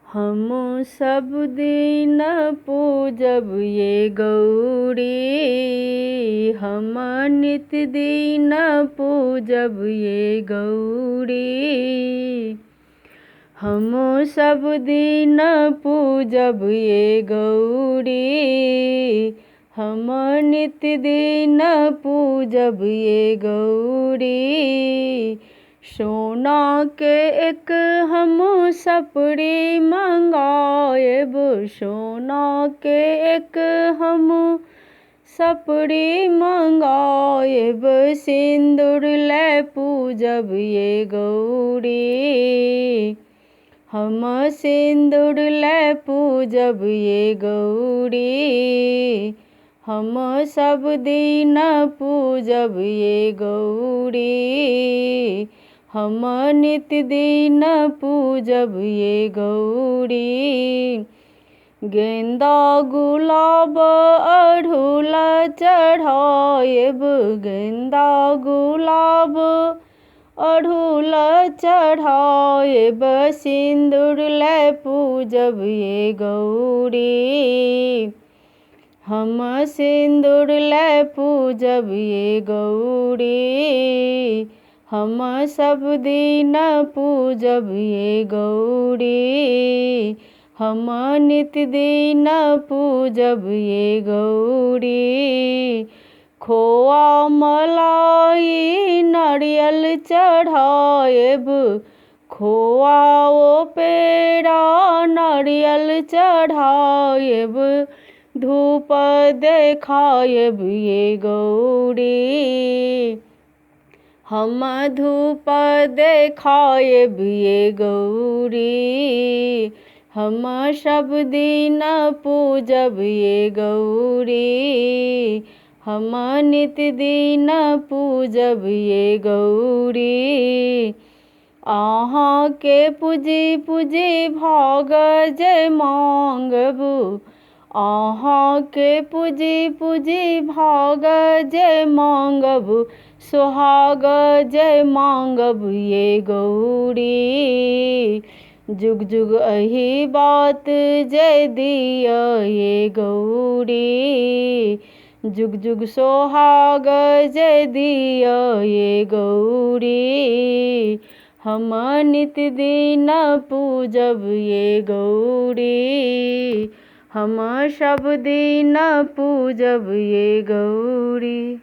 हम सब दिन पूजब ये गौरी, हम नित दिन पूजब ये गौरी। हम सब दिन पूजब ये गौरी, हम नित दिन पूजब ये गौरी। सोना के एक हम सपड़ी मंगाएब, सोना के एक हम सपड़ी मंगाएब। सिंदूर ले पूजब ये गौरी, हम सिंदूर ले पूजब ये गौरी। हम सब दिन पूजब ये गौरी, हम नित दिन पूजब ये गौरी। गेंदा गुलाब अड़हुल चढ़ाएब, गेंदा गुलाब अड़हुल चढ़ाएब। सिंदूर ले पूजब ये गौरी, हम सिंदूर ले पूजब ये गौरी। हम सब दिन पूजब ये गौरी, हम नित दिन पूजब ये गौरी। खोआ मलाई नारियल चढ़ाएब, खोआ ओ पेड़ा नारियल चढ़ाएब। धूप देखाएब ये गौरी, हम धूप देखाएब ये गौरी। हम सब दिन पूजब ये गौरी, हम नित दिन पूजब ये गौरी। अहाँ के पूजी पूजी भाग जय मांगबू, अहाँ के पूजी पूजी भाग जय मांगबू। सुहाग जय मांगब ये गौरी, जुग जुग अही बात जय दिया ये गौरी। जुग जुग सोहाग जय दिया ये गौरी। हम नित दिन पूजब ये गौरी, हम सब दिन पूजब ये गौरी।